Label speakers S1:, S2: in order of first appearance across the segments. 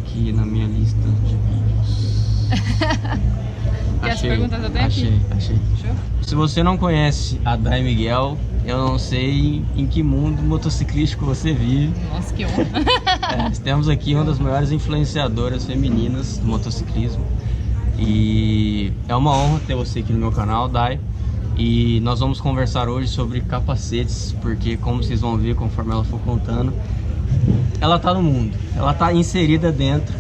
S1: aqui na minha lista de vídeos.
S2: E as perguntas eu tenho aqui?
S1: Achei.
S2: Show?
S1: Se você não conhece a Day Miguel, eu não sei em que mundo motociclístico você vive.
S2: Nossa, que honra.
S1: Temos aqui uma das maiores influenciadoras femininas do motociclismo. E é uma honra ter você aqui no meu canal, Day. E nós vamos conversar hoje sobre capacetes, porque como vocês vão ver conforme ela for contando, ela tá no mundo, ela tá inserida dentro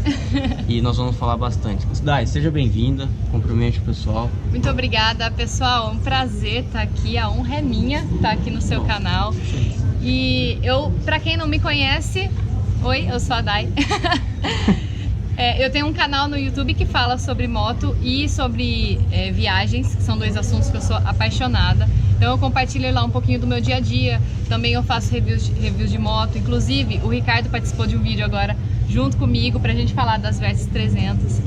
S1: e nós vamos falar bastante. Day, seja bem-vinda, cumprimente o pessoal.
S2: Muito obrigada, pessoal, é um prazer estar aqui, a honra é minha estar aqui no seu canal. E pra quem não me conhece, oi, eu sou a Day. Eu tenho um canal no YouTube que fala sobre moto e sobre viagens, que são dois assuntos que eu sou apaixonada. Então eu compartilho lá um pouquinho do meu dia a dia. Também eu faço reviews de moto. Inclusive, o Ricardo participou de um vídeo agora junto comigo pra gente falar das Versys 300.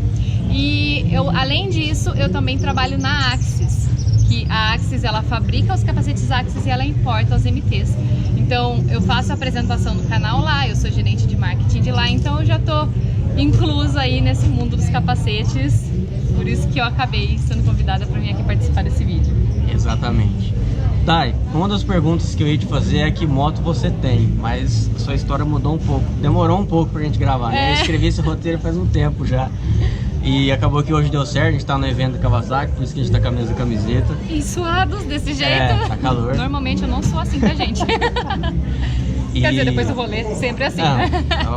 S2: E além disso, eu também trabalho na Axis, que a Axis ela fabrica os capacetes Axis e ela importa os MTs. Então eu faço a apresentação do canal lá, eu sou gerente de marketing de lá, então eu já tô inclusa aí nesse mundo dos capacetes, por isso que eu acabei sendo convidada para vir aqui participar desse vídeo.
S1: Exatamente. Day, uma das perguntas que eu ia te fazer é que moto você tem, mas sua história mudou um pouco, demorou um pouco pra gente gravar, né? Eu escrevi esse roteiro faz um tempo já e acabou que hoje deu certo, a gente tá no evento da Kawasaki, por isso que a gente tá com a mesma camiseta.
S2: E suados desse jeito?
S1: Tá calor.
S2: Normalmente eu não sou assim, tá, gente? Quer dizer, depois do rolê, sempre assim, né?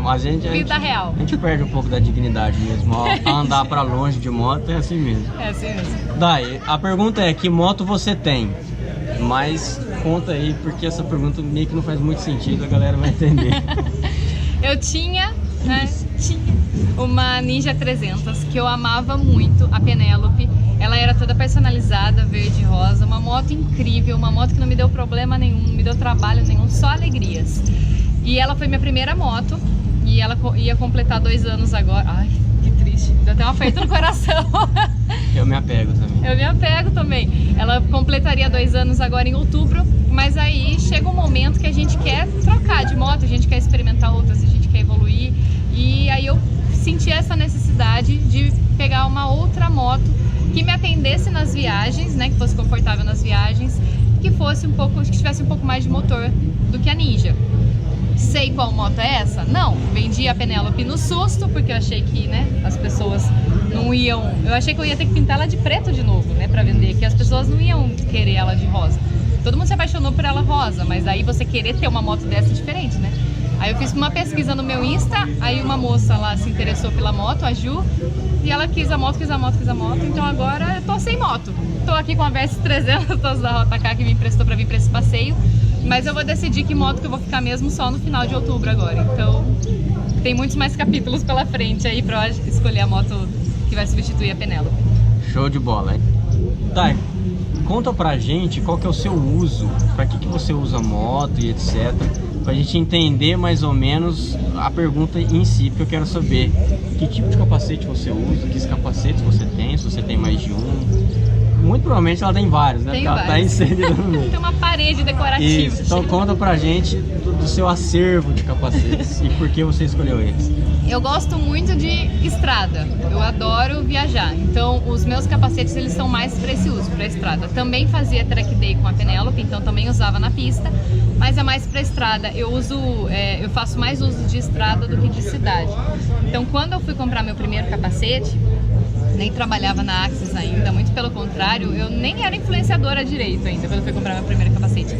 S1: Mas
S2: Vida real.
S1: A gente perde um pouco da dignidade mesmo. Ao andar pra longe de moto é assim mesmo.
S2: É assim mesmo.
S1: Day, a pergunta é: que moto você tem? Mas conta aí, porque essa pergunta meio que não faz muito sentido, a galera vai entender.
S2: Eu tinha uma Ninja 300 que eu amava muito, a Penélope. Ela era toda personalizada, verde e rosa, uma moto incrível, uma moto que não me deu problema nenhum, não me deu trabalho nenhum, só alegrias. E ela foi minha primeira moto e ela ia completar 2 anos agora. Ai, que triste, deu até um aperto no coração.
S1: Eu me apego também.
S2: Eu me apego também. Ela completaria 2 anos agora em outubro, mas aí chega um momento que a gente quer trocar de moto, a gente quer experimentar outras, a gente quer evoluir. E aí eu senti essa necessidade de pegar uma outra moto que me atendesse nas viagens, né, que fosse confortável nas viagens, que tivesse um pouco mais de motor do que a Ninja. Sei qual moto é essa? Não, vendi a Penélope no susto, porque eu achei que, né, as pessoas não iam... Eu achei que eu ia ter que pintar ela de preto de novo, né, pra vender, que as pessoas não iam querer ela de rosa. Todo mundo se apaixonou por ela rosa, mas aí você querer ter uma moto dessa é diferente, né? Aí eu fiz uma pesquisa no meu Insta, aí uma moça lá se interessou pela moto, a Ju, e ela quis a moto, então agora eu tô sem moto. Tô aqui com a Versys 300 da JK que me emprestou pra vir pra esse passeio, mas eu vou decidir que moto que eu vou ficar mesmo só no final de outubro agora, então tem muitos mais capítulos pela frente aí pra escolher a moto que vai substituir a Penélope.
S1: Show de bola, hein? Day, conta pra gente qual que é o seu uso, pra que você usa moto e etc. Pra gente entender mais ou menos a pergunta em si, porque eu quero saber que tipo de capacete você usa, que capacetes você tem, se você tem mais de um. Muito provavelmente ela tem vários, né? Porque ela tá inserida no meio.
S2: Tem uma parede decorativa.
S1: Isso, então conta pra gente do seu acervo de capacetes e por que você escolheu eles.
S2: Eu gosto muito de estrada, eu adoro viajar, então os meus capacetes eles são mais para esse uso, para estrada. Também fazia track day com a Penélope, então também usava na pista, mas é mais para estrada. Eu faço mais uso de estrada do que de cidade. Então quando eu fui comprar meu primeiro capacete, nem trabalhava na Axis ainda, muito pelo contrário, eu nem era influenciadora direito ainda quando eu fui comprar meu primeiro capacete.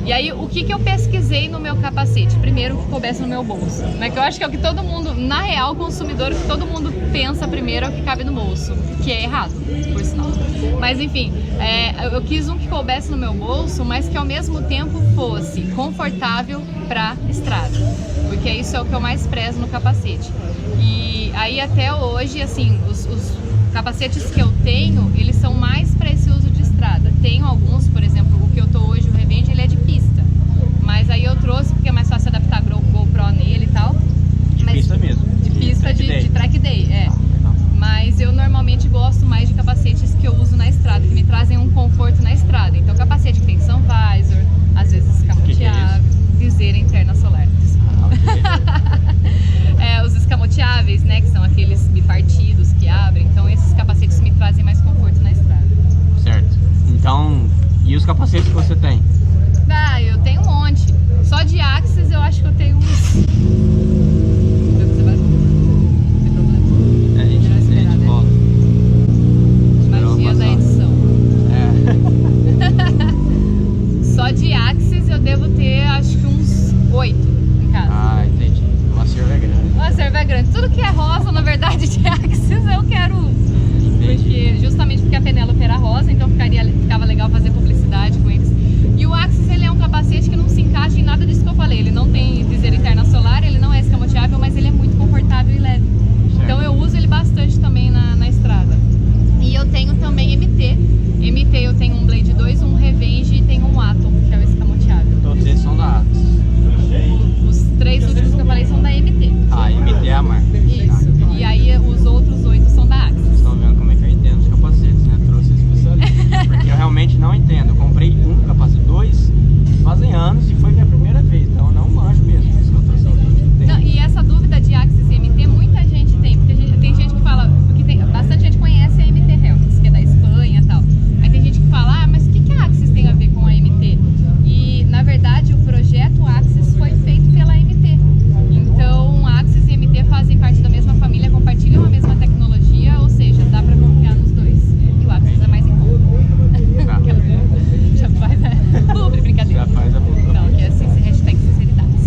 S2: E aí, o que eu pesquisei no meu capacete? Primeiro, que coubesse no meu bolso, né? Que eu acho que é o que todo mundo, na real, consumidor, o que todo mundo pensa primeiro é o que cabe no bolso, que é errado, por sinal. Mas enfim, eu quis um que coubesse no meu bolso, mas que ao mesmo tempo fosse confortável pra estrada, porque isso é o que eu mais prezo no capacete. E aí até hoje, assim, os capacetes que eu tenho, eles são mais para esse uso de estrada. Tenho alguns, por exemplo, o que eu tô hoje, o Revenge, ele é de pista. Mas aí eu trouxe porque é mais fácil adaptar GoPro nele e tal.
S1: De pista mesmo?
S2: De pista, de track day, Mas eu normalmente gosto mais de capacetes que eu uso na estrada, que me trazem um conforto na estrada. Então capacete que tem sun visor, às vezes escamoteável, viseira interna solar.
S1: Ah, okay.
S2: Os escamoteáveis, né?
S1: capacetes que você tem?
S2: Ah, eu tenho um monte. Só de Axis eu acho que eu tenho uns... Vai fazer barulho. Não tem problema.
S1: A gente volta.
S2: Magia da edição. Só de Axis eu devo ter acho que uns 8 em casa.
S1: Ah, entendi. Uma serva é grande.
S2: Uma serva é grande. Tudo que é rosa, na verdade, de Axis eu quero. Justamente porque a Penélope era rosa, então ficava legal fazer publicidade com eles. E o Axis, ele é um capacete que não se encaixa em nada disso que eu falei. Ele não tem viseira interna solar, ele não é escamoteável, mas ele é muito confortável e leve.
S1: Certo.
S2: Então eu uso ele bastante também na estrada. E eu tenho também MT. MT eu tenho um Blade 2, um Revenge e tenho um Atom, que é o escamoteável.
S1: Todos eles são da Axis.
S2: Os 3 últimos que eu falei são da MT.
S1: Ah, MT é a marca.
S2: Isso. E aí os outros 8 são da Axis.
S1: Vocês estão vendo como é que eu entendo os capacetes, né? Trouxe especialista. Porque eu realmente não entendo. Eu comprei um capacete, 2 fazem anos e foi minha primeira vez. Então eu não manjo mesmo. Isso que eu trouxe alguém que entende.
S2: Não, e essa dúvida de Axis e MT, muita gente tem. Porque tem gente que fala, porque bastante gente conhece a MT Helmets, que é da Espanha e tal. Aí tem gente que fala, mas o que a Axis tem a ver com a MT? E na verdade o projeto Axis foi feito pela MT. Então Axis e MT fazem parte da mesma família, compartilham a mesma tecnologia, ou seja, dá pra confiar nos dois. E o Axis é mais em conta.
S1: Tá.
S2: Já faz a publi, brincadeira.
S1: Já faz a publi.
S2: Não, que é assim, hashtag sinceridades.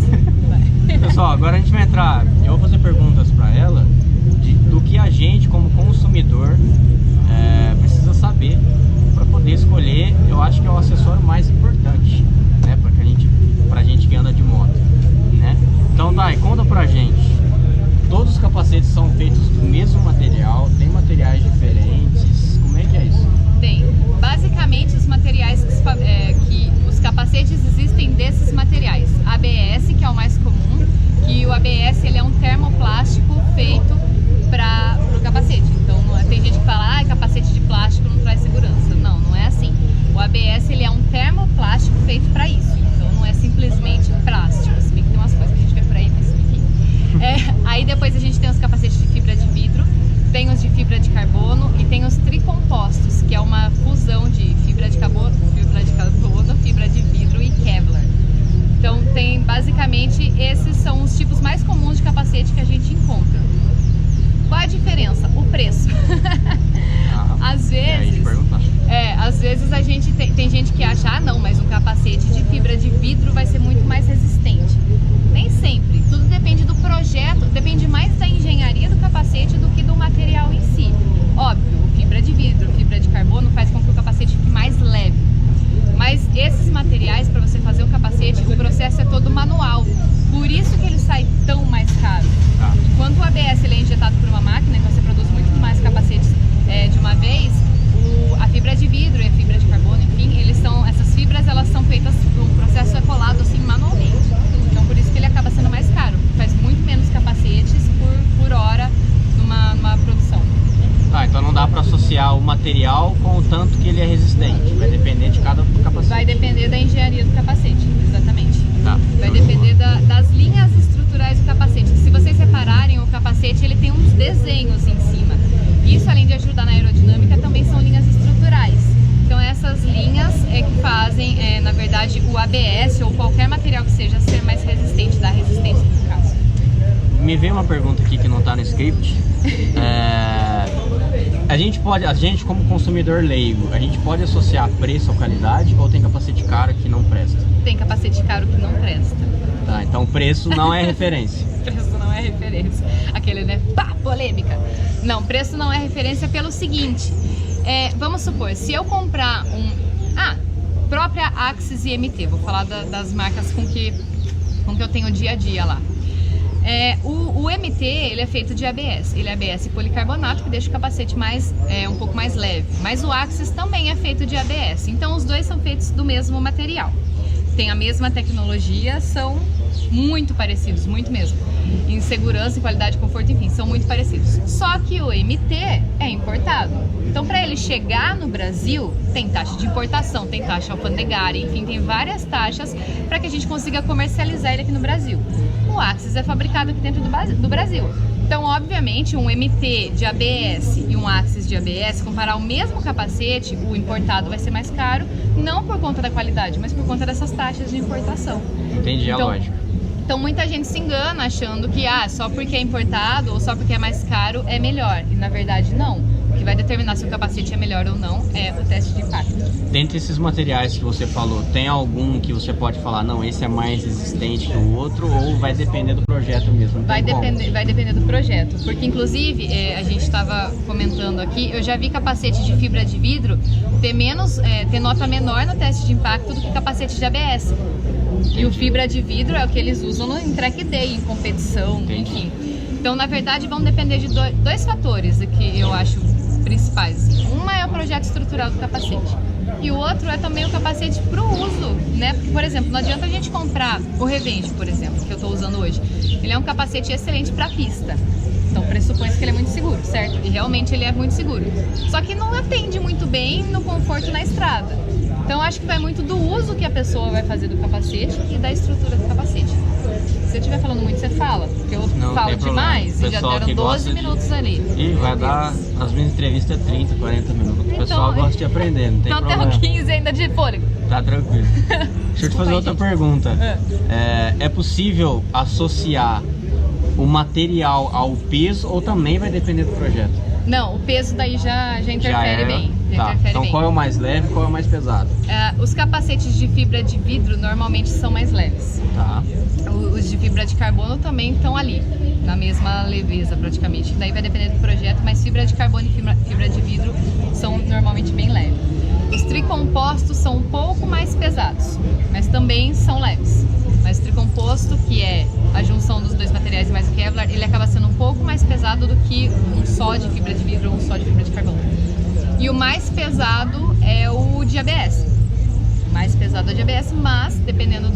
S2: Vai.
S1: Pessoal, agora a gente vai entrar. Eu vou fazer perguntas pra ela do que a gente, como consumidor, precisa saber para poder escolher. Eu acho que é o acessório mais importante, né, pra gente que anda de moto, né? Então, Dai, conta pra gente. Todos os capacetes são feitos do mesmo material? Tem materiais diferentes? Como é que é isso?
S2: Tem. Basicamente, os materiais que os capacetes existem desses materiais. ABS, que é o mais comum, que o ABS ele é um termoplástico feito para o capacete. Então, tem gente que fala, capacete de plástico não traz segurança. Não, não é assim. O ABS ele é um termoplástico feito para isso. Então, não é simplesmente plástico. Se bem que tem umas coisas que a gente vê por aí, mas enfim. Aí depois a gente tem os capacetes de fibra de vidro, tem os de fibra de carbono e tem os tricompostos, que é uma fusão de fibra de carbono, fibra de vidro e Kevlar. Então tem basicamente esses são os tipos mais comuns de capacete que a gente encontra. Qual é a diferença? O preço. Às vezes a gente tem gente que acha, não, mas um capacete de fibra de vidro vai ser muito mais resistente. Nem sempre. Tudo depende do projeto, depende mais da engenharia do capacete do que do material em si. Óbvio, fibra de vidro, fibra de carbono faz com que o capacete fique mais leve. Mas esses materiais, para você fazer o capacete, o processo é todo manual. Por isso que ele sai tão mais caro. Enquanto o ABS ele é injetado por uma máquina, então você produz muito mais capacetes de uma vez, a fibra de vidro e a fibra de carbono, enfim, essas fibras elas são feitas, o processo é colado assim manualmente. Então por isso que ele acaba sendo mais caro. Faz muito menos capacetes por hora numa produção.
S1: Então não dá para associar o material com o tanto que ele é resistente. Vai depender de cada capacete.
S2: Vai depender da engenharia do capacete, exatamente.
S1: Tá.
S2: Vai depender das linhas estruturais do capacete. Se vocês repararem, o capacete ele tem uns desenhos em cima. Isso, além de ajudar na aerodinâmica, também são linhas estruturais. Então essas linhas é que fazem, na verdade, o ABS ou qualquer material que seja ser mais resistente, dar resistência no caso.
S1: Me veio uma pergunta aqui que não está no script. A gente como consumidor leigo, a gente pode associar preço ou qualidade ou tem capacete caro que não presta?
S2: Tem capacete caro que não presta.
S1: Tá, então preço não é referência.
S2: Preço não é referência. Aquele, né? Pá, polêmica. Não, preço não é referência pelo seguinte. Vamos supor, se eu comprar própria Axis e MT, vou falar das marcas com que eu tenho dia a dia lá. O MT ele é feito de ABS, ele é ABS policarbonato que deixa o capacete um pouco mais leve, mas o Axis também é feito de ABS, então os dois são feitos do mesmo material, tem a mesma tecnologia, são muito parecidos, muito mesmo, em segurança, qualidade, conforto, enfim, são muito parecidos, só que o MT é importado, então para ele chegar no Brasil tem taxa de importação, tem taxa alfandegária, enfim, tem várias taxas para que a gente consiga comercializar ele aqui no Brasil. O Axis é fabricado aqui dentro do Brasil. Então, obviamente, um MT de ABS e um Axis de ABS, comparar o mesmo capacete, o importado vai ser mais caro, não por conta da qualidade, mas por conta dessas taxas de importação.
S1: Entendi a lógica.
S2: Então muita gente se engana achando que só porque é importado ou só porque é mais caro é melhor. E na verdade não. O que vai determinar se o capacete é melhor ou não é o teste de impacto.
S1: Dentre esses materiais que você falou, tem algum que você pode falar, não, esse é mais resistente que o outro, ou vai depender do projeto mesmo?
S2: Vai depender do projeto. Porque inclusive, a gente estava comentando aqui, eu já vi capacete de fibra de vidro ter nota menor no teste de impacto do que capacete de ABS. E o fibra de vidro é o que eles usam em track day, em competição, enfim. Então, na verdade, vão depender de dois fatores que eu acho principais. Uma é o projeto estrutural do capacete. E o outro é também o capacete para o uso, né? Porque, por exemplo, não adianta a gente comprar o Revenge, por exemplo, que eu estou usando hoje. Ele é um capacete excelente para pista. Então, pressupõe-se que ele é muito seguro, certo? E realmente ele é muito seguro. Só que não atende muito bem no conforto na estrada. Então, acho que vai muito do uso que a pessoa vai fazer do capacete e da estrutura do capacete. Se eu estiver falando muito, você fala, porque eu falo demais e já deram 12 minutos ali.
S1: E vai dar, as minhas entrevistas 30, 40 minutos. O pessoal gosta de aprender, não tem problema.
S2: Então, temos 15 ainda de fôlego.
S1: Tá tranquilo. Deixa eu te fazer outra pergunta. É possível associar o material ao peso ou também vai depender do projeto?
S2: Não, o peso daí já interfere bem.
S1: Então qual é o mais leve e qual é o mais pesado?
S2: Os capacetes de fibra de vidro normalmente são mais leves.
S1: Tá.
S2: Os de fibra de carbono também estão ali, na mesma leveza praticamente. Daí vai depender do projeto, mas fibra de carbono e fibra de vidro são normalmente bem leves. Os tricompostos são um pouco mais pesados, mas também são leves. Mas o tricomposto, que é a junção dos dois materiais mais o Kevlar, ele acaba sendo um pouco mais pesado do que um só de fibra de vidro ou um só de fibra de carbono. E o mais pesado é o de ABS. Mais pesado é o de ABS, mas dependendo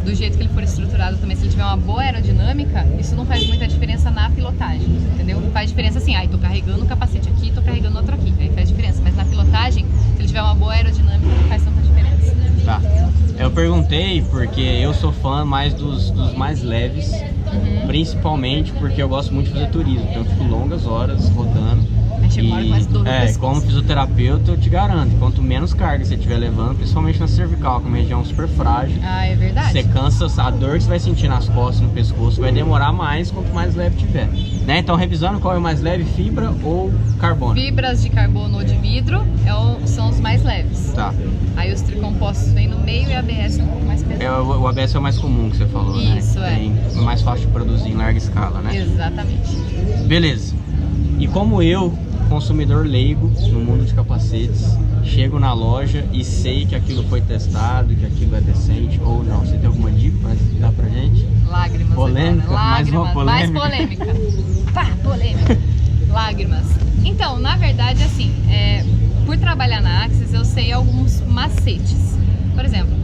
S2: do jeito que ele for estruturado também, se ele tiver uma boa aerodinâmica, isso não faz muita diferença na pilotagem, entendeu? Faz diferença assim, tô carregando o capacete aqui, tô carregando outro aqui, aí faz diferença. Mas na pilotagem, se ele tiver uma boa aerodinâmica, não faz tanta diferença.
S1: Tá. Eu perguntei porque eu sou fã mais dos mais leves, principalmente porque eu gosto muito de fazer turismo, então eu fico longas horas rodando. Como fisioterapeuta, eu te garanto, quanto menos carga você estiver levando, principalmente na cervical, que é uma região super frágil,
S2: é verdade.
S1: Você cansa, a dor que você vai sentir nas costas, no pescoço, vai demorar mais quanto mais leve tiver. Né? Então, revisando, qual é o mais leve, fibra ou carbono?
S2: Fibras de carbono ou de vidro são os mais leves.
S1: Tá.
S2: Aí os tricompostos vêm no meio e a ABS é um pouco mais pesado.
S1: O ABS é o mais comum que você falou, né?
S2: Isso,
S1: é mais fácil de produzir em larga escala, né?
S2: Exatamente.
S1: Beleza. E como eu, consumidor leigo no mundo de capacetes, chego na loja e sei que aquilo foi testado, que aquilo é decente ou não. Você tem alguma dica para dar pra gente?
S2: Lágrimas.
S1: Polêmica?
S2: Agora. Lágrimas.
S1: Mais
S2: polêmica. Pá, polêmica. Lágrimas. Então, na verdade, assim, por trabalhar na Axis, eu sei alguns macetes. Por exemplo,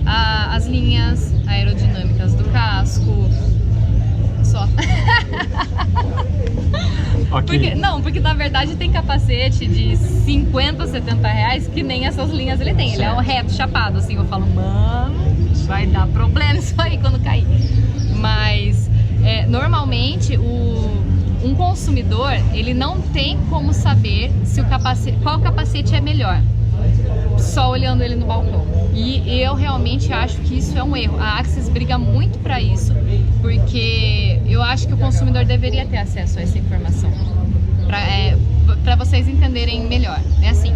S2: as linhas aerodinâmicas do casco. Só.
S1: Okay.
S2: Porque na verdade tem capacete de 50, 70 reais que nem essas linhas ele tem. Certo. Ele é um reto, chapado, assim. Eu falo, mano, vai dar problema isso aí quando cair. Mas, normalmente, um consumidor, ele não tem como saber se qual capacete é melhor, só olhando ele no balcão. E eu realmente acho que isso é um erro. A Axis briga muito para isso, porque eu acho que o consumidor deveria ter acesso a essa informação, para vocês entenderem melhor. É assim,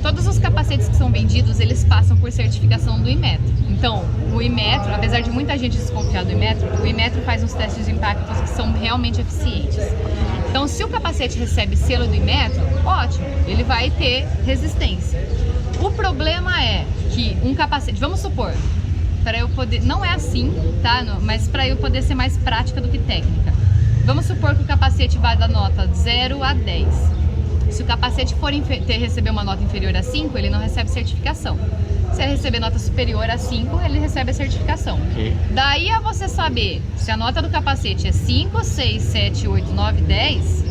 S2: todos os capacetes que são vendidos, eles passam por certificação do Inmetro. Então, o Inmetro, apesar de muita gente desconfiar do Inmetro, o Inmetro faz uns testes de impacto que são realmente eficientes. Então, se o capacete recebe selo do Inmetro, ótimo, ele vai ter resistência. O problema é que um capacete, vamos supor, para eu poder, não é assim, tá? Mas para eu poder ser mais prática do que técnica. Vamos supor que o capacete vai da nota 0 a 10. Se o capacete receber uma nota inferior a 5, ele não recebe certificação. Se ele receber nota superior a 5, ele recebe a certificação. Okay. Daí a você saber se a nota do capacete é 5, 6, 7, 8, 9, 10,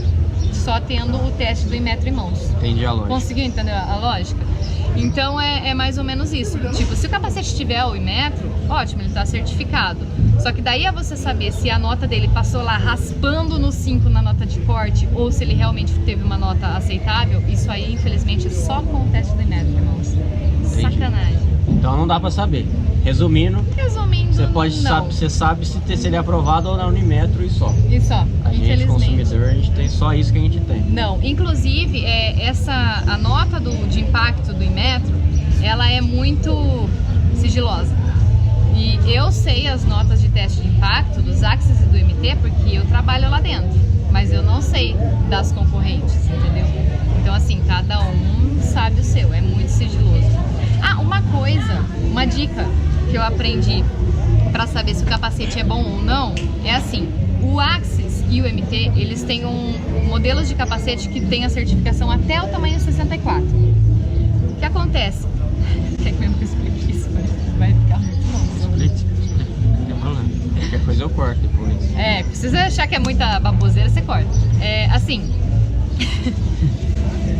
S2: só tendo o teste do Inmetro em mãos.
S1: Entendi a lógica.
S2: Conseguiu entender a lógica? Então é mais ou menos isso. Tipo, se o capacete tiver o Inmetro, ótimo, ele tá certificado. Só que daí é você saber se a nota dele passou lá raspando no 5 na nota de corte ou se ele realmente teve uma nota aceitável. Isso aí, infelizmente, é só com o teste do Inmetro, irmãos. Sacanagem.
S1: Então não dá pra saber. Resumindo, você sabe se ele é aprovado ou não no Inmetro e só.
S2: E só,
S1: a gente, consumidor, a gente tem só isso que a gente tem.
S2: Não, inclusive, a nota de impacto do Inmetro, ela é muito sigilosa. E eu sei as notas de teste de impacto dos Axis e do MT porque eu trabalho lá dentro, mas eu não sei das concorrentes, entendeu? Então assim, cada um sabe o seu, é muito sigiloso. Ah, uma dica que eu aprendi para saber se o capacete é bom ou não, é assim, o Axis e o MT, eles têm modelos de capacete que tem a certificação até o tamanho 64. O que acontece? Quer que eu explique isso? Vai ficar muito longo.
S1: Não tem problema. Qualquer coisa eu corto depois.
S2: Precisa achar que é muita baboseira, você corta. Assim,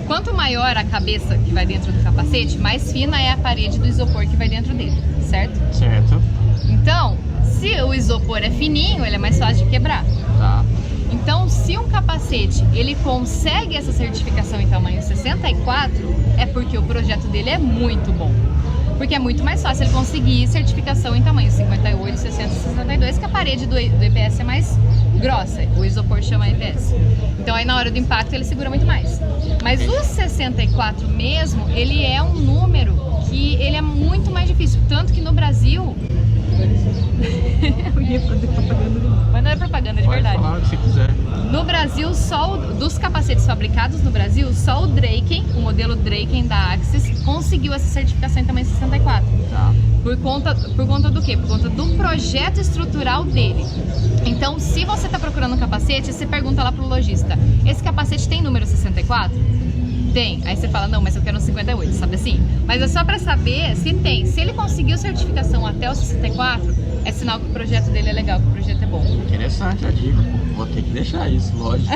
S2: quanto maior a cabeça que vai dentro do capacete, mais fina é a parede do isopor que vai dentro dele, certo?
S1: Certo.
S2: Então, se o isopor é fininho, ele é mais fácil de quebrar.
S1: Tá.
S2: Então, se um capacete ele consegue essa certificação em tamanho 64, é porque o projeto dele é muito bom. Porque é muito mais fácil ele conseguir certificação em tamanho 58, 60, 62, que a parede do EPS é mais grossa, o isopor chama EPS. Então aí na hora do impacto ele segura muito mais. Mas o 64 mesmo, ele é um número que ele é muito mais difícil. Tanto que no Brasil... Eu ia fazer propaganda, mas não é propaganda de verdade.
S1: Pode falar o que você quiser.
S2: No Brasil, dos capacetes fabricados no Brasil, só o Draken, o modelo Draken da Axis, conseguiu essa certificação em tamanho 64.
S1: Tá.
S2: Por conta do quê? Por conta do projeto estrutural dele. Então, se você está procurando um capacete, você pergunta lá pro lojista, esse capacete tem número 64? Tem. Aí você fala, não, mas eu quero um 58, sabe assim? Mas é só pra saber se tem. Se ele conseguiu certificação até o 64, é sinal que o projeto dele é legal, que o projeto é bom.
S1: Interessante a dica, pô. Vou ter que deixar isso, lógico.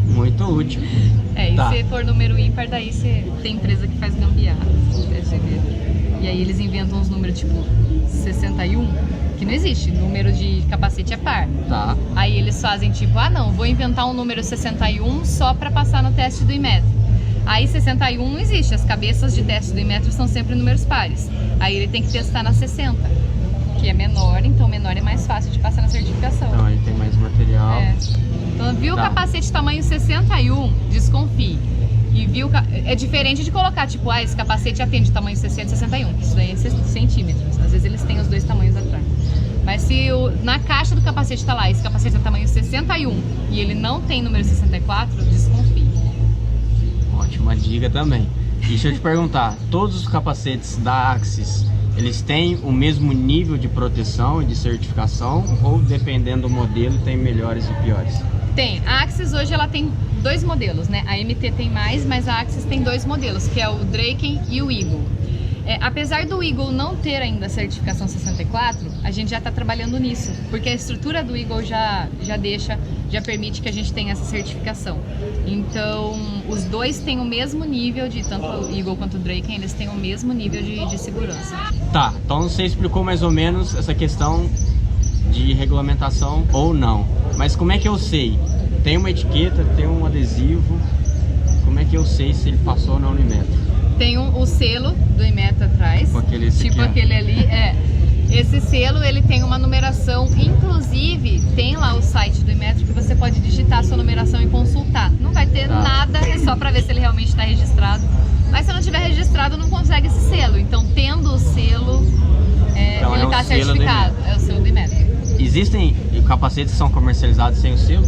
S1: Muito útil.
S2: E se for número ímpar, daí você tem empresa que faz gambiarra. E aí eles inventam uns números tipo 61, que não existe. Número de capacete é par.
S1: Tá.
S2: Aí eles fazem tipo, não, vou inventar um número 61 só pra passar no teste do Inmetro. Aí 61 não existe, as cabeças de teste do Inmetro são sempre números pares. Aí ele tem que testar na 60, que é menor, então menor é mais fácil de passar na certificação.
S1: Então ele tem mais material.
S2: Então viu o capacete tamanho 61, desconfie. E viu, é diferente de colocar tipo, esse capacete atende tamanho 60 e 61, isso daí é centímetros, às vezes eles têm os dois tamanhos atrás. Mas se na caixa do capacete tá lá, esse capacete é tamanho 61 e ele não tem número 64, desconfie.
S1: Ótima dica também. E deixa eu te perguntar, todos os capacetes da Axis, eles têm o mesmo nível de proteção e de certificação ou dependendo do modelo tem melhores e piores?
S2: Tem. A Axis hoje ela tem dois modelos, né? A MT tem mais, mas a Axis tem dois modelos, que é o Draken e o Eagle. Apesar do Eagle não ter ainda a certificação 64, a gente já está trabalhando nisso, porque a estrutura do Eagle já permite que a gente tenha essa certificação. Então, os dois têm o mesmo nível de, tanto o Eagle quanto o Draken, eles têm o mesmo nível de segurança.
S1: Tá, então você explicou mais ou menos essa questão de regulamentação ou não, mas como é que eu sei? Tem uma etiqueta, tem um adesivo, como é que eu sei se ele passou ou não no Inmetro?
S2: Tem o selo do Inmetro atrás, tipo aquele ali, esse selo ele tem uma numeração, inclusive tem lá o site do Inmetro que você pode digitar a sua numeração e consultar. Não vai ter nada, é só para ver se ele realmente está registrado. Mas se não tiver registrado, não consegue esse selo. Então, tendo o selo,
S1: então,
S2: ele está certificado. É o selo do Inmetro.
S1: Existem capacetes que são comercializados sem o selo?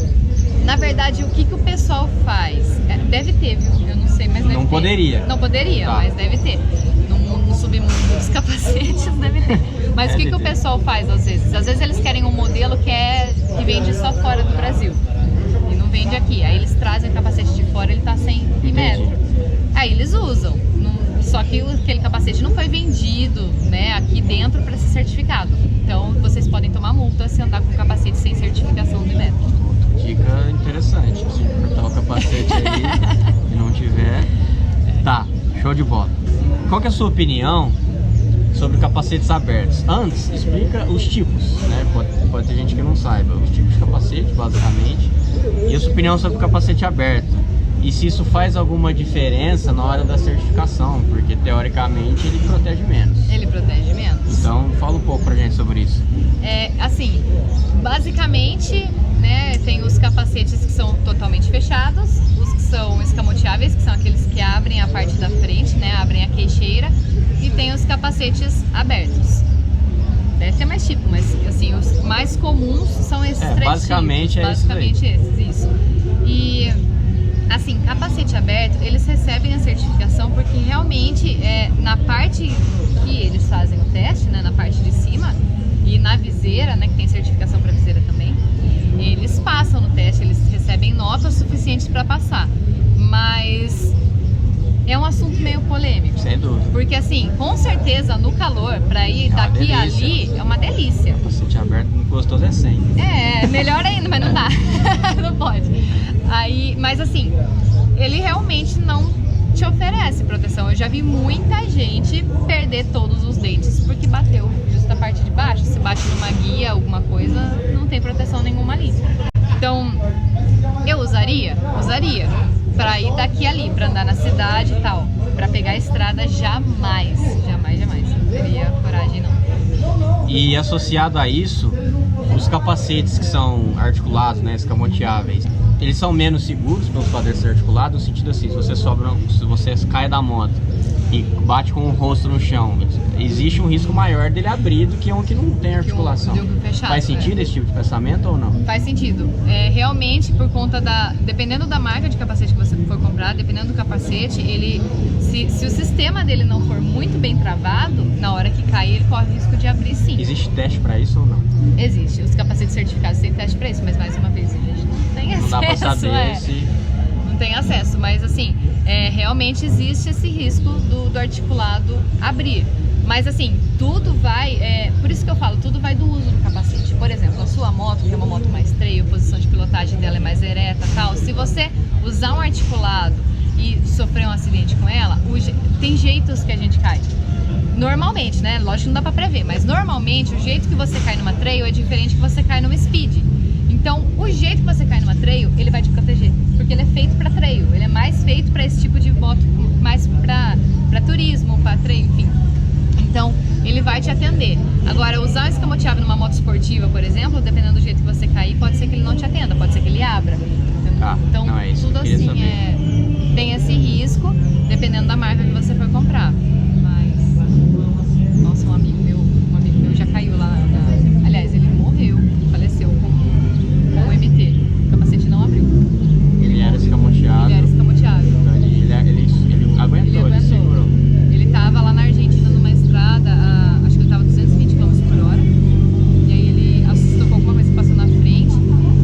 S2: Na verdade, o que o pessoal faz? Deve ter, viu? Eu não sei, mas deve ter.
S1: Poderia.
S2: Não poderia, mas deve ter. No submundo dos capacetes deve ter. Mas o que o pessoal faz às vezes? Às vezes eles querem um modelo que vende só fora do Brasil. E não vende aqui. Aí eles trazem o capacete de fora, ele tá sem Inmetro. Aí eles usam. Só que aquele capacete não foi vendido, né, aqui dentro para ser certificado. Então vocês podem tomar multa se andar com capacete sem certificação do Inmetro.
S1: Dica interessante. Se cortar o capacete aí e não tiver. Tá, show de bola. qual que é a sua opinião sobre capacetes abertos? Antes, explica os tipos, né? Pode ter gente que não saiba. Os tipos de capacete, basicamente. E a sua opinião sobre o capacete aberto. E se isso faz alguma diferença na hora da certificação, porque teoricamente ele protege menos.
S2: Ele protege menos.
S1: Então fala um pouco pra gente sobre isso.
S2: Assim, basicamente, né, tem os capacetes que são totalmente fechados, os que são escamoteáveis, que são aqueles que abrem a parte da frente, né, abrem a queixeira, e tem os capacetes abertos. Deve ter mais tipo, mas assim, os mais comuns são esses três
S1: basicamente
S2: tipos. Basicamente isso. E assim, capacete aberto, eles recebem a certificação porque realmente na parte que eles fazem o teste, né, na parte de cima e na viseira, né, que tem certificação para viseira também, eles passam no teste, eles recebem notas suficientes para passar. Mas é um assunto meio polêmico.
S1: Sem dúvida.
S2: Porque assim, com certeza no calor, para ir daqui a ali é uma delícia.
S1: Capacete aberto gostoso é 100.
S2: Melhor ainda, mas não dá. Não pode. Mas assim, ele realmente não te oferece proteção. Eu já vi muita gente perder todos os dentes porque bateu justo a parte de baixo. Se bate numa guia, alguma coisa, não tem proteção nenhuma ali. Então, eu usaria para ir daqui a ali, para andar na cidade e tal. Para pegar a estrada, jamais. Não teria coragem, não.
S1: E associado a isso, os capacetes que são articulados, né, escamoteáveis, eles são menos seguros pelos fazer ser articulado, no sentido assim, se você cai da moto e bate com o rosto no chão, existe um risco maior dele abrir do que um que não tem articulação.
S2: Fechado,
S1: faz sentido esse tipo de pensamento ou não?
S2: Faz sentido. Realmente, por conta dependendo da marca de capacete que você for comprar, dependendo do capacete, se o sistema dele não for muito bem travado, na hora que cair, ele corre o risco de abrir, sim.
S1: Existe teste para isso ou não?
S2: Existe. Os capacetes certificados têm teste para isso, mas mais uma vez, a gente não tem acesso.
S1: Não dá pra saber se...
S2: Não tem acesso, mas assim, realmente existe esse risco do articulado abrir. Mas assim, tudo vai, por isso que eu falo, tudo vai do uso do capacete. Por exemplo, a sua moto, que é uma moto mais trail, a posição de pilotagem dela é mais ereta e tal, se você usar um articulado e sofrer um acidente com ela, tem jeitos que a gente cai. Normalmente, né? Lógico que não dá pra prever, mas normalmente o jeito que você cai numa trail é diferente que você cai numa speed. Então, o jeito que você cai numa trail, ele vai te proteger, porque ele é feito para trail, ele é mais feito para esse tipo de moto, mais para turismo, para trail, enfim. Então, ele vai te atender. Agora, usar um escamoteável numa moto esportiva, por exemplo, dependendo do jeito que você cair, pode ser que ele não te atenda, pode ser que ele abra. Então,
S1: não é isso,
S2: tudo assim tem esse risco, dependendo da marca que você for comprar. Mas, nossa, um amigo meu já caiu lá aliás, ele morreu, faleceu com o MT. O capacete não abriu.
S1: Ele era escamoteado. Então ele aguentou, ele segurou.
S2: Ele tava lá na Argentina numa estrada, acho que ele tava 220 km/h. E aí ele assustou com alguma coisa que passou na frente.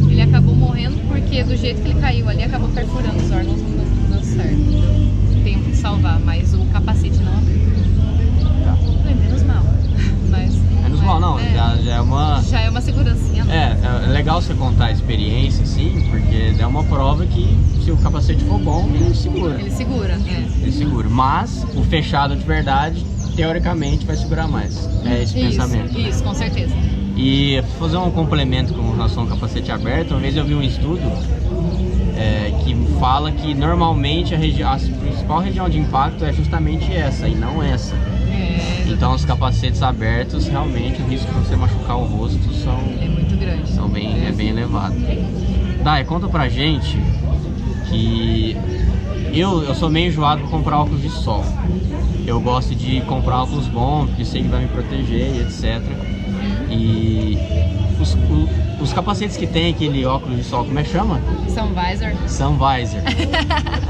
S2: Ele acabou morrendo porque do jeito que ele caiu ali, acabou perfurando os órgãos, não deu certo. Tem que salvar, mas o capacete não abriu. Foi menos mal.
S1: Menos mal não, já é uma...
S2: Já é uma segurancinha.
S1: É legal você contar a experiência, sim, porque é uma prova que se o capacete for bom, ele segura.
S2: Ele segura,
S1: Ele segura, mas o fechado de verdade, teoricamente, vai segurar mais. É esse pensamento.
S2: Isso, com certeza.
S1: E fazer um complemento com relação ao capacete aberto, uma vez eu vi um estudo que fala que normalmente a principal região de impacto é justamente essa, e não essa. Então os capacetes abertos, realmente o risco de você machucar o rosto
S2: é muito grande.
S1: É bem elevado. Dai, conta pra gente que eu sou meio enjoado pra comprar óculos de sol. Eu gosto de comprar óculos bons, porque sei que vai me proteger e etc. E os capacetes que tem aquele óculos de sol, como é que chama? Sun Visor.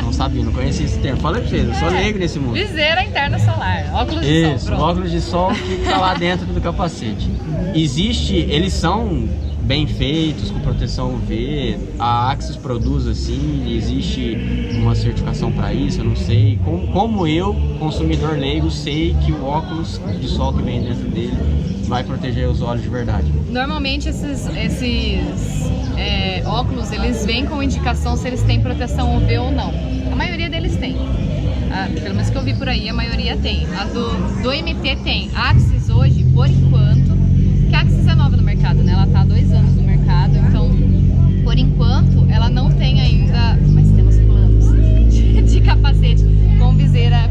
S1: Não sabia, não conhecia esse termo. Falei pra vocês, eu sou leigo nesse mundo.
S2: Viseira interna solar, óculos de sol.
S1: Isso, óculos de sol que tá lá dentro do capacete. Eles são bem feitos, com proteção UV. A Axis produz assim, existe uma certificação para isso, eu não sei. Como eu, consumidor leigo, sei que o óculos de sol que vem dentro dele vai proteger os olhos de verdade.
S2: Normalmente esses óculos, eles vêm com indicação se eles têm proteção UV ou não. A maioria deles tem. Pelo menos que eu vi por aí, a maioria tem. A do MT tem. A Axis hoje, por enquanto, que a Axis é nova no mercado, né? Ela tá há 2 anos no mercado, então, por enquanto, ela não tem ainda, mas temos planos de capacete com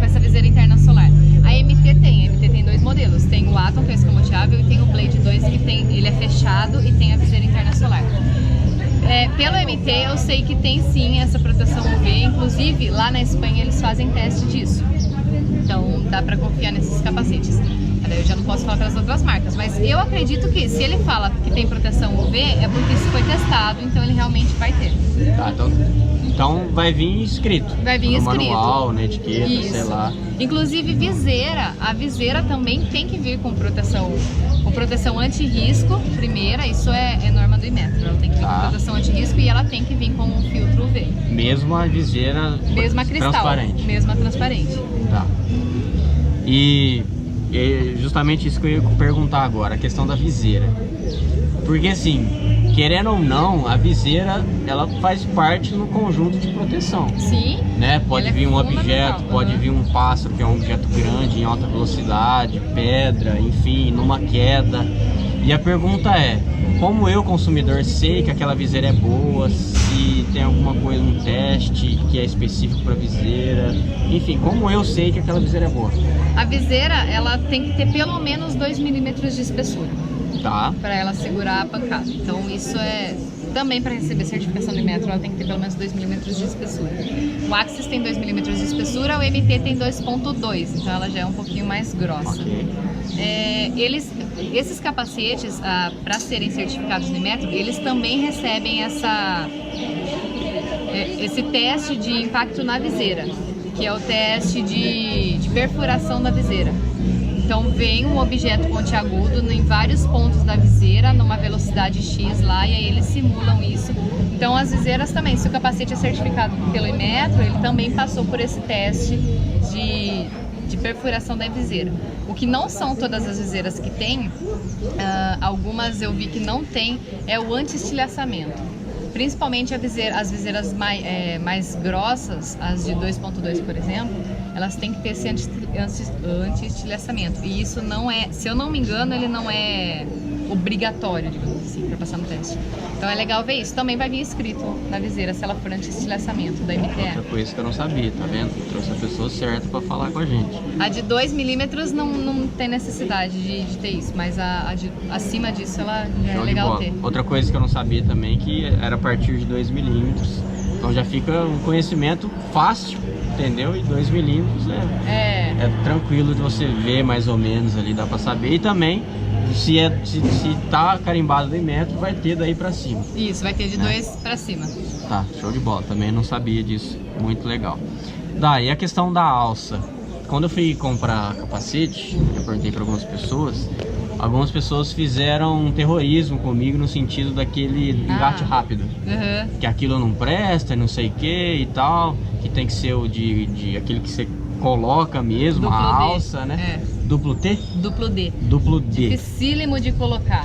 S2: essa viseira interna solar. A MT tem 2 modelos. Tem o Atom, que é escamoteável, e tem o Blade 2, que ele é fechado e tem a viseira interna solar. Pelo MT eu sei que tem sim essa proteção UV, inclusive lá na Espanha eles fazem teste disso, então dá pra confiar nesses capacetes. Eu já não posso falar pelas outras marcas, mas eu acredito que se ele fala que tem proteção UV é porque isso foi testado, então ele realmente vai ter.
S1: Tá, então vai vir escrito.
S2: Vai vir
S1: no
S2: escrito.
S1: manual, na etiqueta,
S2: isso.
S1: sei lá.
S2: Inclusive a viseira também tem que vir com proteção anti-risco, primeira, isso é norma do Inmetro, ela tem que vir com proteção anti-risco e ela tem que vir com um filtro UV.
S1: Mesmo a viseira
S2: cristal,
S1: transparente.
S2: Mesma transparente.
S1: Tá. E justamente isso que eu ia perguntar agora, a questão da viseira. Porque assim, querendo ou não, a viseira, ela faz parte no conjunto de proteção.
S2: Sim.
S1: Né? Pode vir um objeto, pode vir um pássaro, que é um objeto grande, em alta velocidade, pedra, enfim, numa queda. E a pergunta é, como eu, consumidor, sei que aquela viseira é boa, se tem alguma coisa, um teste que é específico para viseira, enfim, como eu sei que aquela viseira é boa?
S2: A viseira, ela tem que ter pelo menos 2 milímetros de espessura.
S1: Tá.
S2: Para ela segurar a pancada. Então isso também para receber certificação do Inmetro, ela tem que ter pelo menos 2 milímetros de espessura. O Axis tem 2 milímetros de espessura, o MT tem 2,2, então ela já é um pouquinho mais grossa.
S1: Okay.
S2: Esses capacetes, para serem certificados no Inmetro, eles também recebem esse teste de impacto na viseira, que é o teste de perfuração da viseira. Então vem um objeto pontiagudo em vários pontos da viseira, numa velocidade X lá, e aí eles simulam isso. Então as viseiras também, se o capacete é certificado pelo Inmetro, ele também passou por esse teste de perfuração da viseira. O que não são todas as viseiras que tem, algumas eu vi que não tem, é o anti-estilhaçamento. Principalmente as viseiras mais grossas, as de 2.2, por exemplo, elas têm que ter esse anti-estilhaçamento. E isso não é, se eu não me engano, ele não é obrigatório, digamos assim, para passar no teste. Então é legal ver isso. Também vai vir escrito na viseira se ela for anti-estilhaçamento da MTE.
S1: Outra coisa que eu não sabia, tá vendo? Trouxe a pessoa certa para falar com a gente.
S2: A de 2 milímetros não tem necessidade de ter isso, mas acima disso ela já é legal ter.
S1: Outra coisa que eu não sabia também, que era a partir de 2 milímetros. Então já fica um conhecimento fácil, entendeu? E 2 milímetros é tranquilo de você ver mais ou menos ali, dá para saber. E também, se tá carimbado do Inmetro, vai ter daí para cima.
S2: Isso, vai ter de 2 para cima.
S1: Tá, show de bola. Também não sabia disso. Muito legal. Daí a questão da alça. Quando eu fui comprar capacete, eu perguntei para algumas pessoas fizeram um terrorismo comigo no sentido daquele engate rápido. Que aquilo não presta, não sei o que e tal, que tem que ser o aquele que você coloca mesmo, duplo a alça, né? Duplo T?
S2: Duplo D.
S1: Duplo D.
S2: Dificílimo de colocar.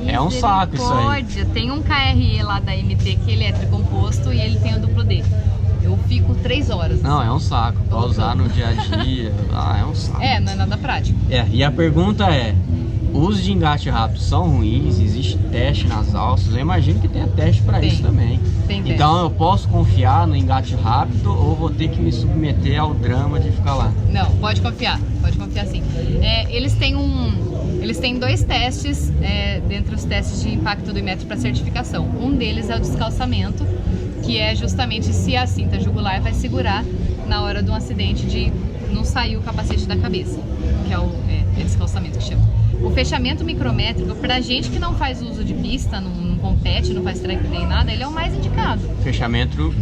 S1: É um saco isso aí.
S2: Tem um KRE lá da MT que ele é tricomposto e ele tem o duplo D. Eu fico 3 horas.
S1: Não, é um saco. Pra usar no dia a dia. É um saco.
S2: Não é nada prático.
S1: E a pergunta é: os de engate rápido são ruins? Existe teste nas alças? Eu imagino que tenha teste para isso também. Então eu posso confiar no engate rápido ou vou ter que me submeter ao drama de ficar lá? Não,
S2: pode confiar sim. Eles têm 2 testes dentre os testes de impacto do Inmetro para certificação. Um deles é o descalçamento, que é justamente se a cinta jugular vai segurar na hora de um acidente de não sair o capacete da cabeça, que é descalçamento que chama. O fechamento micrométrico, pra gente que não faz uso de pista, não compete, não faz track day, nada, ele é o mais indicado.
S1: Fechamento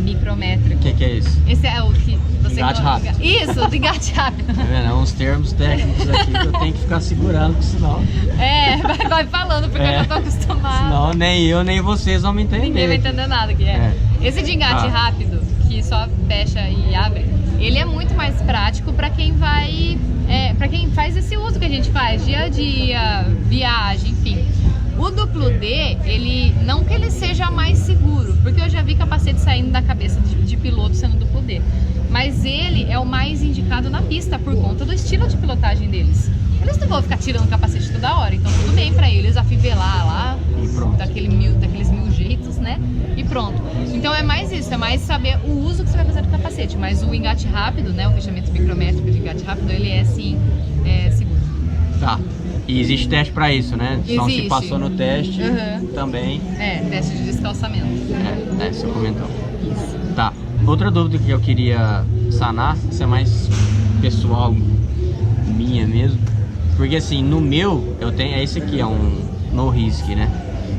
S2: micrométrico.
S1: O que é isso?
S2: Esse é o que você...
S1: Engate rápido.
S2: Isso, do engate rápido.
S1: É uns termos técnicos aqui que eu tenho que ficar segurando, porque senão...
S2: vai falando, porque eu não tô acostumado.
S1: Senão nem eu, nem vocês vão me entender.
S2: Ninguém vai entender nada que Esse de engate rápido, que só fecha e abre, ele é muito mais prático para quem vai... para quem faz esse uso que a gente faz, dia a dia, viagem, enfim. O duplo D, não que ele seja mais seguro, porque eu já vi capacete saindo da cabeça de piloto sendo duplo D. pista por conta do estilo de pilotagem deles. Eles não vão ficar tirando o capacete toda hora, então tudo bem pra eles afivelar lá, daqueles mil jeitos, né? E pronto. Então é mais isso, é mais saber o uso que você vai fazer do capacete. Mas o engate rápido, né? O fechamento micrométrico de engate rápido, ele é sim seguro.
S1: Tá. E existe teste pra isso, né? Então se passou no teste, também...
S2: teste de descalçamento.
S1: Você comentou.
S2: Isso.
S1: Tá. Outra dúvida que eu queria sanar, isso é mais pessoal, minha mesmo. Porque assim, no meu, eu tenho, esse aqui é um no risk, né?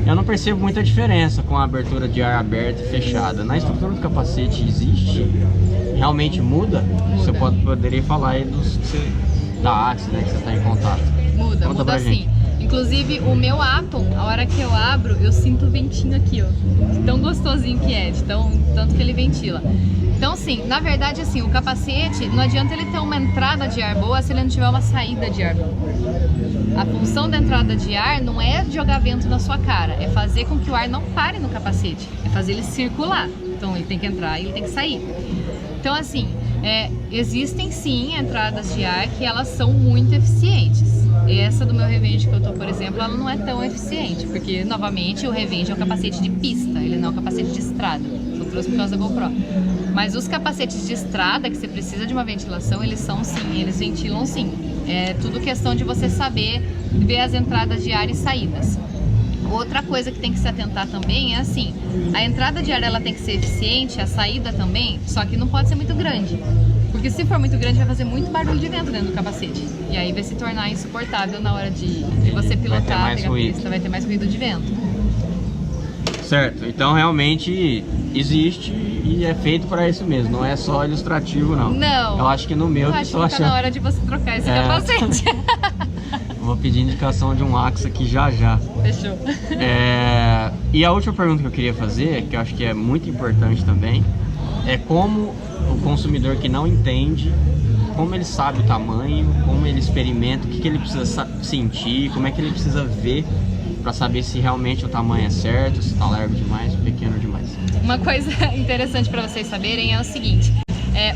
S1: Eu não percebo muita diferença com a abertura de ar aberta e fechada. Na estrutura do capacete existe? Realmente muda? Você poderia falar aí da Axis, né, que você está em contato.
S2: Muda sim. Inclusive o meu Atom, a hora que eu abro, eu sinto o ventinho aqui, ó. De tão gostosinho que é, tanto que ele ventila. Então sim, na verdade assim, o capacete, não adianta ele ter uma entrada de ar boa se ele não tiver uma saída de ar boa. A função da entrada de ar não é jogar vento na sua cara, é fazer com que o ar não pare no capacete, é fazer ele circular. Então ele tem que entrar e ele tem que sair. Então assim, existem sim entradas de ar que elas são muito eficientes. Essa do meu Revenge que eu tô, por exemplo, ela não é tão eficiente, porque novamente o Revenge é um capacete de pista, ele não é um capacete de estrada. Só trouxe por causa da GoPro. Mas os capacetes de estrada, que você precisa de uma ventilação, eles são sim, eles ventilam sim. É tudo questão de você saber ver as entradas de ar e saídas. Outra coisa que tem que se atentar também é assim, a entrada de ar ela tem que ser eficiente, a saída também, só que não pode ser muito grande. Porque se for muito grande vai fazer muito barulho de vento dentro do capacete. E aí vai se tornar insuportável na hora de você pilotar, pegar a pista, vai ter mais ruído de vento.
S1: Certo, então realmente existe e é feito para isso mesmo, não é só ilustrativo não.
S2: Não.
S1: Eu acho que no meu...
S2: Eu acho que tá na hora de você trocar esse capacete.
S1: Vou pedir indicação de um Axis aqui já.
S2: Fechou.
S1: E a última pergunta que eu queria fazer, que eu acho que é muito importante também, é como o consumidor que não entende, como ele sabe o tamanho, como ele experimenta, o que ele precisa sentir, como é que ele precisa ver para saber se realmente o tamanho é certo, se está largo demais, pequeno demais. Uma
S2: coisa interessante para vocês saberem é o seguinte,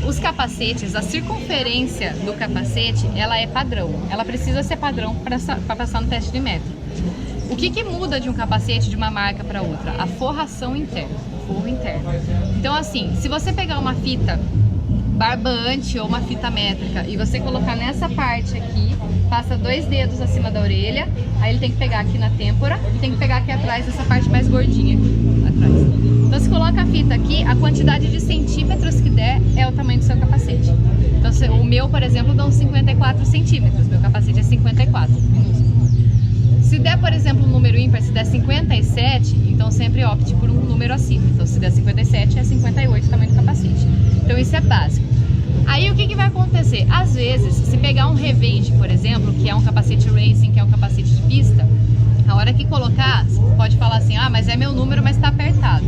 S2: os capacetes, a circunferência do capacete, ela é padrão, ela precisa ser padrão para passar no teste de metro. O que muda de um capacete de uma marca para outra? A forração interna, o forro interno. Então assim, se você pegar uma fita barbante ou uma fita métrica e você colocar nessa parte aqui, passa 2 dedos acima da orelha, aí ele tem que pegar aqui na têmpora e tem que pegar aqui atrás, essa parte mais gordinha aqui atrás. Então se coloca a fita aqui, a quantidade de centímetros que der é o tamanho do seu capacete. Então o meu, por exemplo, dá uns 54 centímetros, meu capacete é 54, minúsculo. Se der, por exemplo, um número ímpar, se der 57, então sempre opte por um número acima. Então se der 57, é 58 o tamanho do capacete. Então isso é básico. Aí o que vai acontecer? Às vezes, se pegar um Revenge, por exemplo, que é um capacete racing, que é um capacete de pista, a hora que colocar, você pode falar assim, mas é meu número, mas está apertado.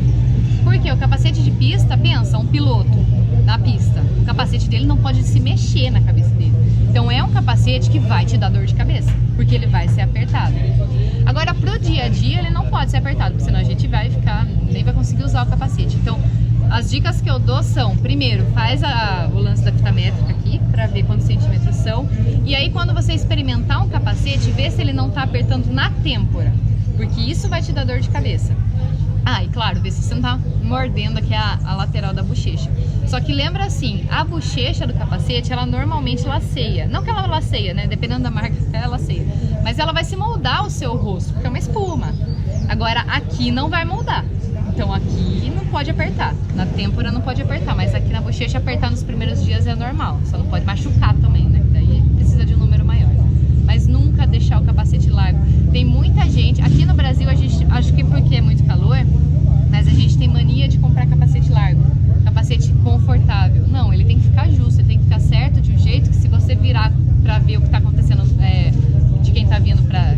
S2: Porque o capacete de pista, pensa, um piloto na pista, o capacete dele não pode se mexer na cabeça dele. Então é um capacete que vai te dar dor de cabeça, porque ele vai ser apertado. Agora, pro dia a dia, ele não pode ser apertado, porque senão a gente vai ficar, nem vai conseguir usar o capacete. Então, as dicas que eu dou são, primeiro, faz o lance da fita métrica aqui, para ver quantos centímetros são. E aí, quando você experimentar um capacete, vê se ele não tá apertando na têmpora, porque isso vai te dar dor de cabeça. E claro, vê se você não tá mordendo aqui a lateral da bochecha. Só que lembra assim, a bochecha do capacete, ela normalmente laceia. Não que ela laceia, né? Dependendo da marca, ela laceia. Mas ela vai se moldar o seu rosto, porque é uma espuma. Agora, aqui não vai moldar. Então aqui não pode apertar, na têmpora não pode apertar, mas aqui na bochecha apertar nos primeiros dias é normal, só não pode machucar também, né? Daí precisa de um número maior. Mas nunca deixar o capacete largo. Tem muita gente, aqui no Brasil a gente, acho que porque é muito calor, mas a gente tem mania de comprar capacete largo, capacete confortável. Não, ele tem que ficar justo, ele tem que ficar certo de um jeito que se você virar pra ver o que tá acontecendo de quem tá vindo pra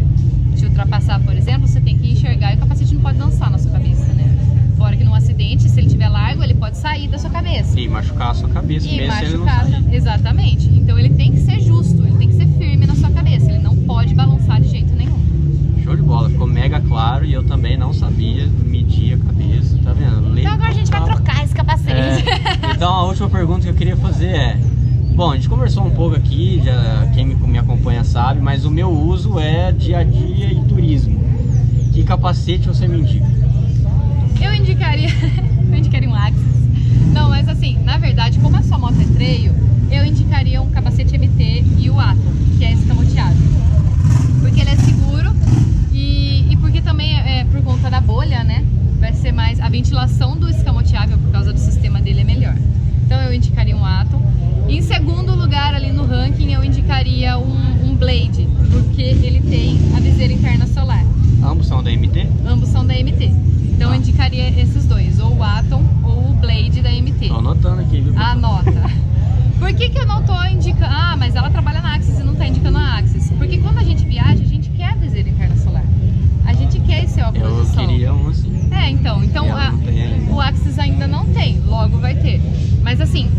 S2: te ultrapassar, por exemplo, você tem que enxergar e o capacete não pode dançar na sua cabeça, né? Fora que num acidente, se ele tiver largo, ele pode sair da sua cabeça.
S1: E machucar a sua cabeça,
S2: e
S1: mesmo se ele não
S2: sair. Exatamente. Então ele tem que ser justo, ele tem que ser firme na sua cabeça, ele não pode balançar de jeito nenhum.
S1: Show de bola, ficou mega claro e eu também não sabia medir a cabeça, tá vendo?
S2: Então agora a gente vai trocar esse capacete.
S1: Então a última pergunta que eu queria fazer é, Bom, a gente conversou um pouco aqui, já, quem me acompanha sabe, mas o meu uso é dia a dia e turismo. Que capacete você me indica?
S2: Eu indicaria um Axis. Não, mas assim, na verdade, como a sua moto é trail, eu indicaria um capacete MT e o Atom, que é escamoteado. Porque ele é seguro e porque também é por conta da bolha, né? Vai ser mais... A ventilação do escamoteável, por causa do sistema dele, é melhor. Então eu indicaria um Atom. Em segundo lugar, ali no ranking, eu indicaria um Blade, porque ele tem a viseira interna solar.
S1: Ambos são da MT?
S2: Ambos são da MT. Então eu indicaria esses dois, ou o Atom ou o Blade da MT.
S1: Tô anotando aqui, viu?
S2: Anota. Por que eu não tô indicando... Ah, mas ela trabalha na Axis e não tá indicando a Axis. Porque quando a gente viaja, a gente quer a viseira interna solar. A gente quer esse óculos de sol.
S1: Eu queria um assim.
S2: Então
S1: o
S2: Axis ainda não tem, logo vai ter. Mas assim,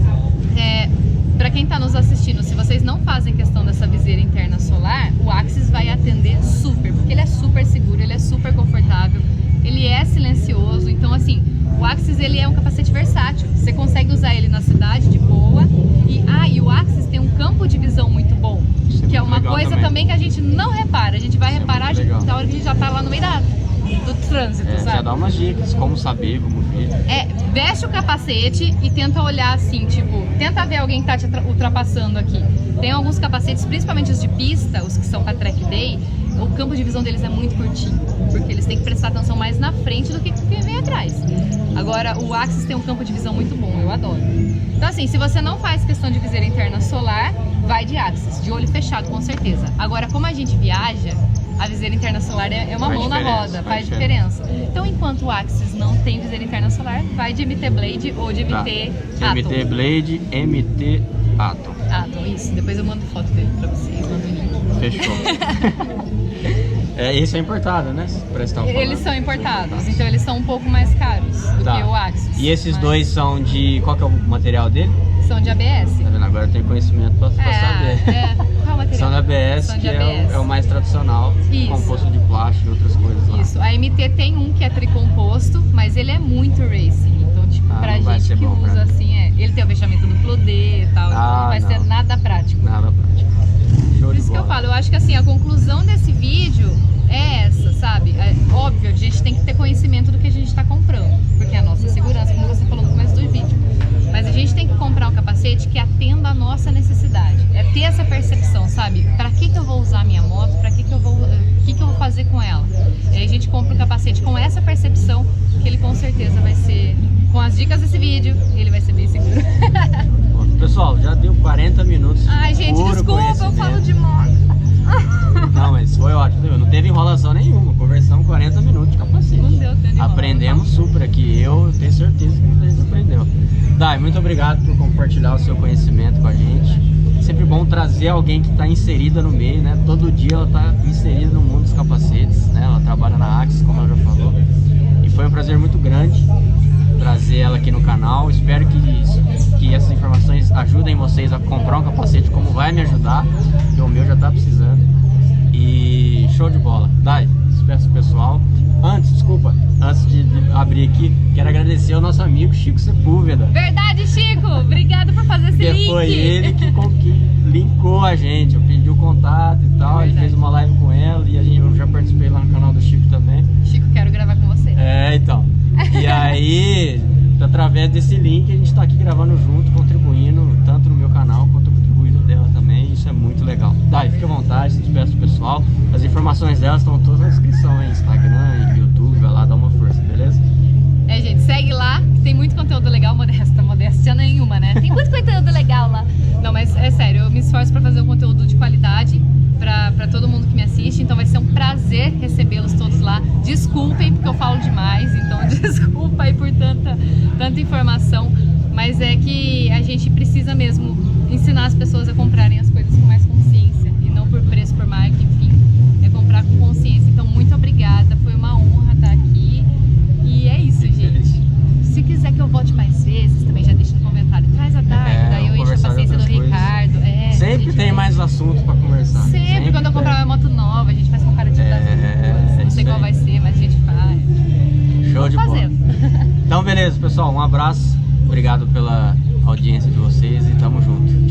S2: pra quem tá nos assistindo, se vocês não fazem questão dessa viseira interna solar, o Axis vai atender super, porque ele é super seguro, ele é super confortável, ele é silencioso. Então assim, o Axis ele é um capacete versátil, você consegue usar ele na cidade de boa. E o Axis tem um campo de visão muito bom, que é uma coisa também que a gente não repara. A gente vai reparar na hora que a gente já tá lá no meio do trânsito, sabe?
S1: Já dá umas dicas, como saber, como ver.
S2: Veste o capacete e tenta olhar assim, tipo, tenta ver alguém que tá te ultrapassando aqui. Tem alguns capacetes, principalmente os de pista, os que são pra track day, o campo de visão deles é muito curtinho, porque eles têm que prestar atenção mais na frente do que quem vem atrás. Agora, o Axis tem um campo de visão muito bom, eu adoro. Então assim, se você não faz questão de viseira interna solar, vai de Axis, de olho fechado com certeza. Agora, como a gente viaja, a viseira interna solar é uma mão na roda, faz diferença. Então, enquanto o Axis não tem viseira interna solar, vai de MT Blade ou de MT Atom.
S1: MT Blade, MT Atom.
S2: Atom, isso. Depois eu mando foto dele pra vocês, mando o link.
S1: Fechou. Esse é importado, né?
S2: Eles são importados, então eles são um pouco mais caros do que o Axis.
S1: E esses dois são de... Qual que é o material dele?
S2: São de ABS.
S1: Tá vendo? Agora eu tenho conhecimento pra saber.
S2: Qual material?
S1: São da ABS,
S2: são de
S1: que
S2: ABS.
S1: É o mais tradicional, composto de plástico e outras coisas lá.
S2: Isso, a MT tem um que é tricomposto, mas ele é muito racing. Então, tipo, pra gente que usa assim, ele tem o fechamento duplo D e tal, então não vai ser nada prático.
S1: Nada prático. Show
S2: Por isso que eu falo, eu acho que assim, a conclusão desse vídeo é essa, sabe? É óbvio, a gente tem que ter conhecimento do que a gente está comprando, porque é a nossa segurança, como você falou no começo do vídeo. Mas a gente tem que comprar um capacete que atenda a nossa necessidade. É ter essa percepção, sabe? Pra que eu vou usar a minha moto? Pra que eu vou... O que eu vou fazer com ela? E aí a gente compra um capacete com essa percepção, que ele com certeza vai ser... Com as dicas desse vídeo, ele vai ser bem seguro.
S1: Pessoal, já deu 40 minutos.
S2: Ai, gente, desculpa, eu falo de moto.
S1: Não, mas foi ótimo. Não teve enrolação nenhuma. Conversamos 40 minutos de capacete.
S2: Não deu tempo de
S1: Aprendemos super aqui. Eu tenho certeza que muita gente aprendeu. Dai, muito obrigado por compartilhar o seu conhecimento com a gente. Sempre bom trazer alguém que está inserida no meio, né? Todo dia ela está inserida no mundo dos capacetes, né? Ela trabalha na Axis, como ela já falou. E foi um prazer muito grande trazer ela aqui no canal. Espero que essas informações ajudem vocês a comprar um capacete, como vai me ajudar, porque o meu já tá precisando. E show de bola. Dai, despeço pessoal. Antes de abrir aqui, quero agradecer ao nosso amigo Chico Sepúlveda.
S2: Verdade, Chico! Obrigado por fazer esse link.
S1: Foi ele que linkou a gente. Eu pedi o contato e tal, ele fez uma live com ela e eu já participei lá no canal do Chico também.
S2: Chico, quero gravar com você.
S1: Então. E aí, através desse link, a gente está aqui gravando junto, contribuindo, tanto no meu canal quanto contribuindo dela também. Isso é muito legal. Dai, fica à vontade, se despeça do pessoal. As informações delas estão todas na descrição aí, Instagram, YouTube, vai lá, dá uma força, beleza?
S2: Gente, segue lá, que tem muito conteúdo legal, modéstia nenhuma, né? Tem muito conteúdo legal lá. Não, mas é sério, eu me esforço para fazer um conteúdo de qualidade para todo mundo que me assiste, então vai ser um prazer recebê-los todos lá. Desculpem porque eu falo demais, então desculpa aí por tanta informação, mas é que a gente precisa mesmo ensinar as pessoas a comprarem as coisas com mais consciência e não por preço, por marca, enfim, é comprar com consciência. Então muito obrigada, foi uma honra estar aqui e é isso, gente. Se quiser que eu volte mais vezes, também já deixa no comentário, traz a Dai, daí eu encho a paciência do Ricardo.
S1: Sempre tem mais assunto pra conversar.
S2: Sempre quando eu comprar uma moto nova, a gente faz comparativo das duas. Não sei qual vai ser, mas a gente faz.
S1: Show de bola. Então beleza, pessoal, um abraço. Obrigado pela audiência de vocês e tamo junto.